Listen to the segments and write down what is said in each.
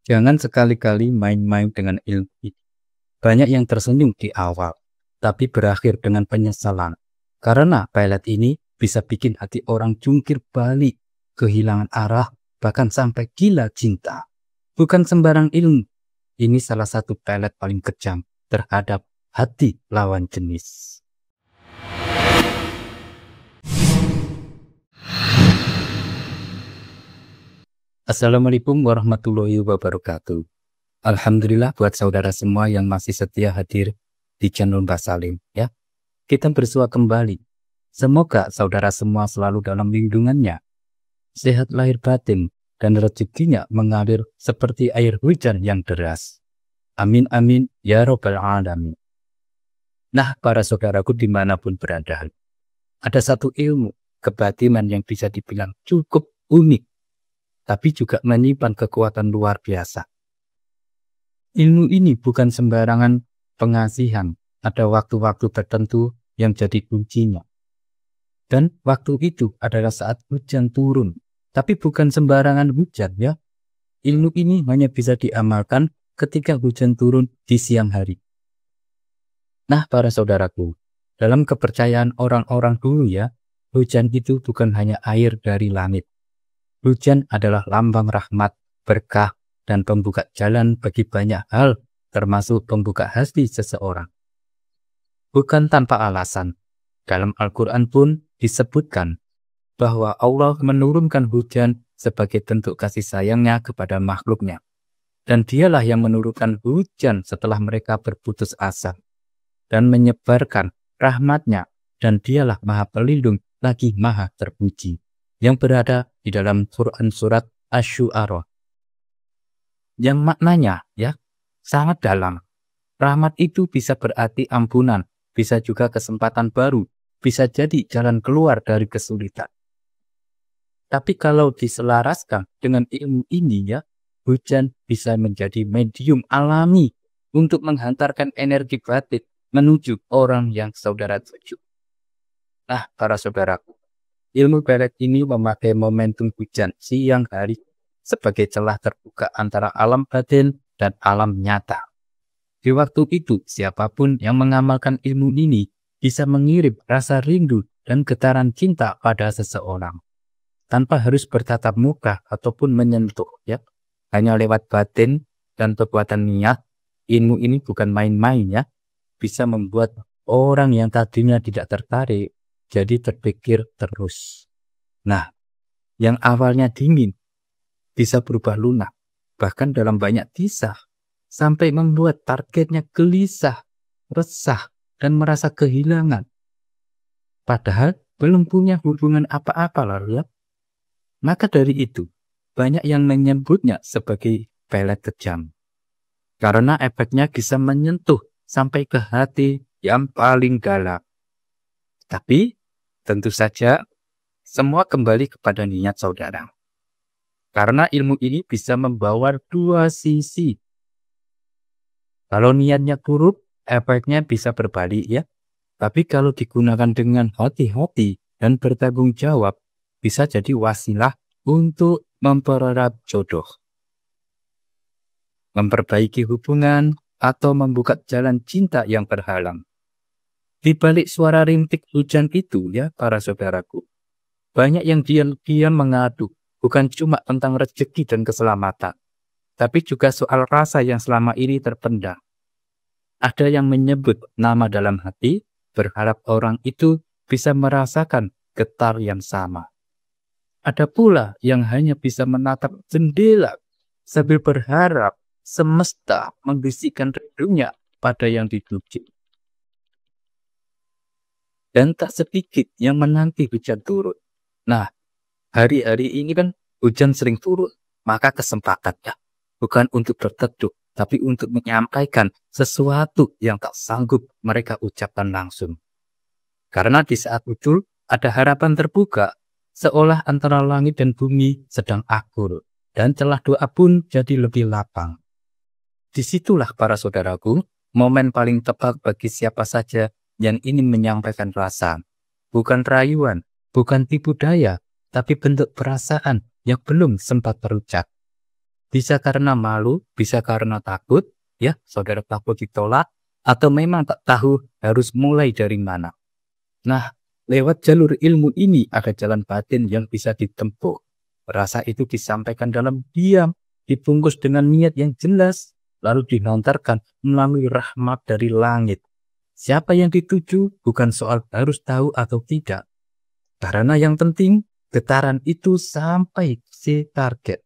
Jangan sekali-kali main-main dengan ilmu ini. Banyak yang tersenyum di awal, tapi berakhir dengan penyesalan. Karena pelet ini bisa bikin hati orang jungkir balik, kehilangan arah, bahkan sampai gila cinta. Bukan sembarang ilmu. Ini salah satu pelet paling kejam terhadap hati lawan jenis. Assalamualaikum warahmatullahi wabarakatuh. Alhamdulillah buat saudara semua yang masih setia hadir di channel Mbah Salim ya. Kita bersua kembali. Semoga saudara semua selalu dalam lindungannya. Sehat lahir batin dan rezekinya mengalir seperti air hujan yang deras. Amin amin ya robbal alamin. Nah, para saudaraku dimanapun berada, ada satu ilmu kebatinan yang bisa dibilang cukup unik, tapi juga menyimpan kekuatan luar biasa. Ilmu ini bukan sembarangan pengasihan, ada waktu-waktu tertentu yang jadi kuncinya. Dan waktu itu adalah saat hujan turun, tapi bukan sembarangan hujan ya. Ilmu ini hanya bisa diamalkan ketika hujan turun di siang hari. Nah, para saudaraku, dalam kepercayaan orang-orang dulu ya, hujan itu bukan hanya air dari langit. Hujan adalah lambang rahmat, berkah, dan pembuka jalan bagi banyak hal, termasuk pembuka hati seseorang. Bukan tanpa alasan, dalam Al-Quran pun disebutkan bahwa Allah menurunkan hujan sebagai bentuk kasih sayangnya kepada makhluknya. Dan dialah yang menurunkan hujan setelah mereka berputus asa dan menyebarkan rahmatnya, dan dialah Maha Pelindung lagi Maha Terpuji yang berada di dalam Quran surat Asy-Syu'ara. Yang maknanya ya sangat dalam. Rahmat itu bisa berarti ampunan, bisa juga kesempatan baru, bisa jadi jalan keluar dari kesulitan. Tapi kalau diselaraskan dengan ilmu ini ya, hujan bisa menjadi medium alami untuk menghantarkan energi batin menuju orang yang saudara tuju. Nah, para saudaraku, ilmu pelet ini memakai momentum hujan siang hari sebagai celah terbuka antara alam batin dan alam nyata. Di waktu itu, siapapun yang mengamalkan ilmu ini bisa mengirim rasa rindu dan getaran cinta pada seseorang, tanpa harus bertatap muka ataupun menyentuh ya. Hanya lewat batin dan perbuatan niat, ilmu ini bukan main-main ya. Bisa membuat orang yang tadinya tidak tertarik jadi terpikir terus. Nah, yang awalnya dingin bisa berubah lunak, bahkan dalam banyak kisah, sampai membuat targetnya gelisah, resah, dan merasa kehilangan. Padahal belum punya hubungan apa-apa lalu ya. Maka dari itu, banyak yang menyebutnya sebagai pelet kejam. Karena efeknya bisa menyentuh sampai ke hati yang paling dalam. Tapi tentu saja semua kembali kepada niat saudara. Karena ilmu ini bisa membawa dua sisi. Kalau niatnya buruk, efeknya bisa berbalik ya. Tapi kalau digunakan dengan hati-hati dan bertanggung jawab, bisa jadi wasilah untuk mempererat jodoh, memperbaiki hubungan, atau membuka jalan cinta yang berhalang. Di balik suara rintik hujan itu ya para saudaraku, banyak yang diam-diam mengadu, bukan cuma tentang rezeki dan keselamatan, tapi juga soal rasa yang selama ini terpendam. Ada yang menyebut nama dalam hati, berharap orang itu bisa merasakan getar yang sama. Ada pula yang hanya bisa menatap jendela sambil berharap semesta membisikkan rindunya pada yang dituju. Dan tak sedikit yang menanti hujan turun. Nah, hari-hari ini kan hujan sering turun, maka kesempatannya bukan untuk berteduh, tapi untuk menyampaikan sesuatu yang tak sanggup mereka ucapkan langsung. Karena di saat muncul ada harapan terbuka, seolah antara langit dan bumi sedang akur, dan celah doa pun jadi lebih lapang. Disitulah para saudaraku, momen paling tepat bagi siapa saja yang ingin menyampaikan rasa. Bukan rayuan, bukan tipu daya, tapi bentuk perasaan yang belum sempat terucap. Bisa karena malu, bisa karena takut, ya, saudara takut ditolak, atau memang tak tahu harus mulai dari mana. Nah, lewat jalur ilmu ini ada jalan batin yang bisa ditempuh. Rasa itu disampaikan dalam diam, dibungkus dengan niat yang jelas, lalu dilontarkan melalui rahmat dari langit. Siapa yang dituju bukan soal harus tahu atau tidak. Karena yang penting, getaran itu sampai si target.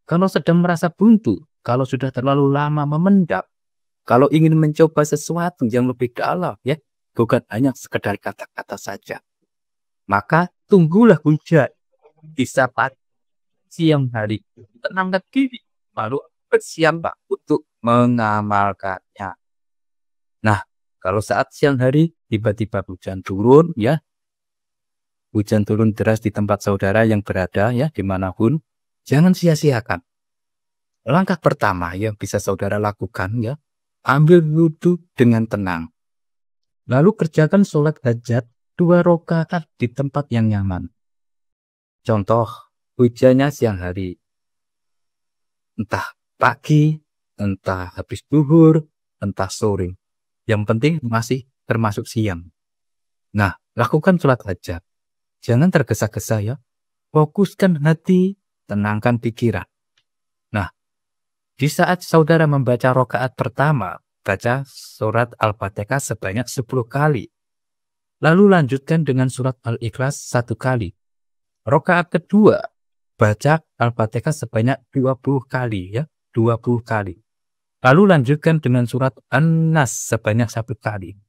Kalau sedang merasa buntu, kalau sudah terlalu lama memendam, kalau ingin mencoba sesuatu yang lebih dalam, ya, bukan hanya sekedar kata-kata saja, maka tunggulah hujan di saat siang hari. Tenangkan diri, lalu bersiaplah untuk mengamalkannya. Nah, kalau saat siang hari tiba-tiba hujan turun, ya, hujan turun deras di tempat saudara yang berada, ya, dimanapun, jangan sia-siakan. Langkah pertama yang bisa saudara lakukan, ya, ambil wudhu dengan tenang. Lalu kerjakan sholat hajat 2 rakaat di tempat yang nyaman. Contoh, hujannya siang hari. Entah pagi, entah habis duhur, entah sore. Yang penting masih termasuk siang. Nah, lakukan sholat hajat. Jangan tergesa-gesa, ya. Fokuskan hati, tenangkan pikiran. Nah, di saat saudara membaca rakaat pertama, baca surat Al-Fatihah sebanyak 10 kali. Lalu lanjutkan dengan surat Al-Ikhlas 1 kali. Rakaat kedua, baca Al-Fatihah sebanyak 20 kali, ya, 20 kali. Lalu lanjutkan dengan surat An-Nas sebanyak 1 kali.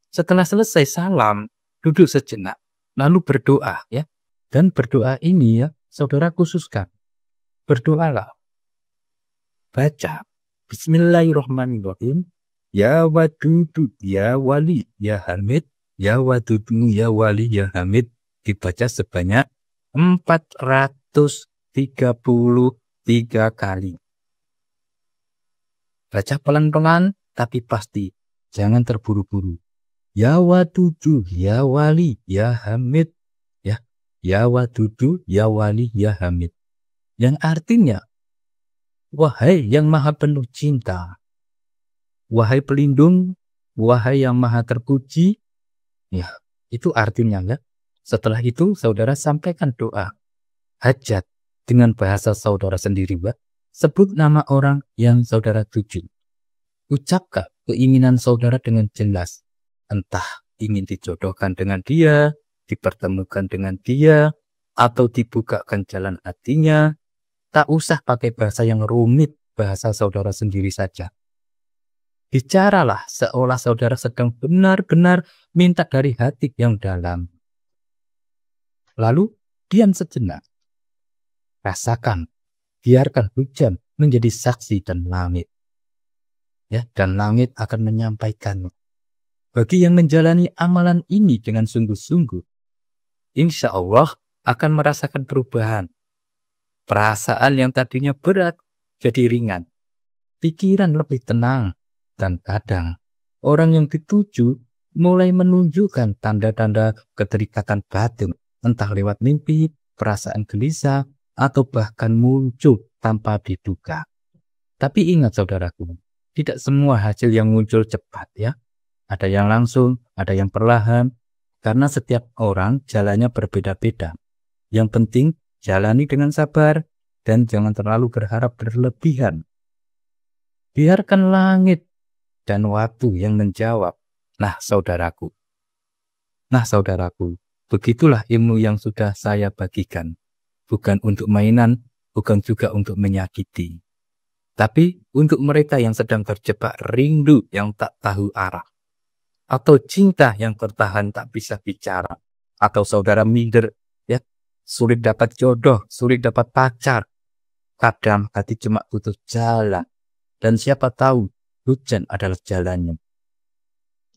Setelah selesai salam, duduk sejenak, lalu berdoa, ya. Dan berdoa ini, ya, saudara khususkan. Berdoalah. Baca Bismillahirrahmanirrahim. Ya Wadudu, ya Wali, ya Hamid, ya Wadudu, ya Wali, ya Hamid. Dibaca sebanyak 433 kali. Baca pelan-pelan tapi pasti. Jangan terburu-buru. Ya Wadudu, ya Wali, ya Hamid. Ya, ya Wadudu, ya Wali, ya Hamid. Yang artinya, wahai yang maha penuh cinta, wahai pelindung, wahai yang maha terpuji, ya, itu artinya, ya. Setelah itu, saudara sampaikan doa hajat dengan bahasa saudara sendiri, Mbak. Sebut nama orang yang saudara tuju. Ucapkan keinginan saudara dengan jelas. Entah ingin dijodohkan dengan dia, dipertemukan dengan dia, atau dibukakan jalan hatinya. Tak usah pakai bahasa yang rumit, bahasa saudara sendiri saja. Bicaralah seolah saudara sedang benar-benar minta dari hati yang dalam. Lalu diam sejenak. Rasakan, biarkan hujan menjadi saksi dan langit. Ya, dan langit akan menyampaikan. Bagi yang menjalani amalan ini dengan sungguh-sungguh, insya Allah akan merasakan perubahan. Perasaan yang tadinya berat jadi ringan. Pikiran lebih tenang. Dan kadang orang yang dituju mulai menunjukkan tanda-tanda keterikatan batin. Entah lewat mimpi, perasaan gelisah, atau bahkan muncul tanpa diduga. Tapi ingat saudaraku, tidak semua hasil yang muncul cepat, ya. Ada yang langsung, ada yang perlahan. Karena setiap orang jalannya berbeda-beda. Yang penting jalani dengan sabar dan jangan terlalu berharap berlebihan. Biarkan langit dan waktu yang menjawab. Nah, saudaraku, begitulah ilmu yang sudah saya bagikan. Bukan untuk mainan, bukan juga untuk menyakiti. Tapi untuk mereka yang sedang terjebak rindu yang tak tahu arah. Atau cinta yang tertahan tak bisa bicara. Atau saudara minder, ya, sulit dapat jodoh, sulit dapat pacar. Kadang hati cuma butuh jalan. Dan siapa tahu hujan adalah jalannya.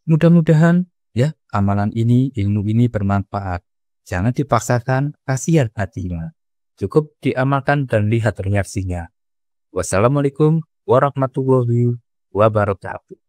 Mudah-mudahan, ya, amalan ini, ilmu ini bermanfaat. Jangan dipaksakan, kasihan hatinya. Cukup diamalkan dan lihat reaksinya. Wassalamualaikum warahmatullahi wabarakatuh.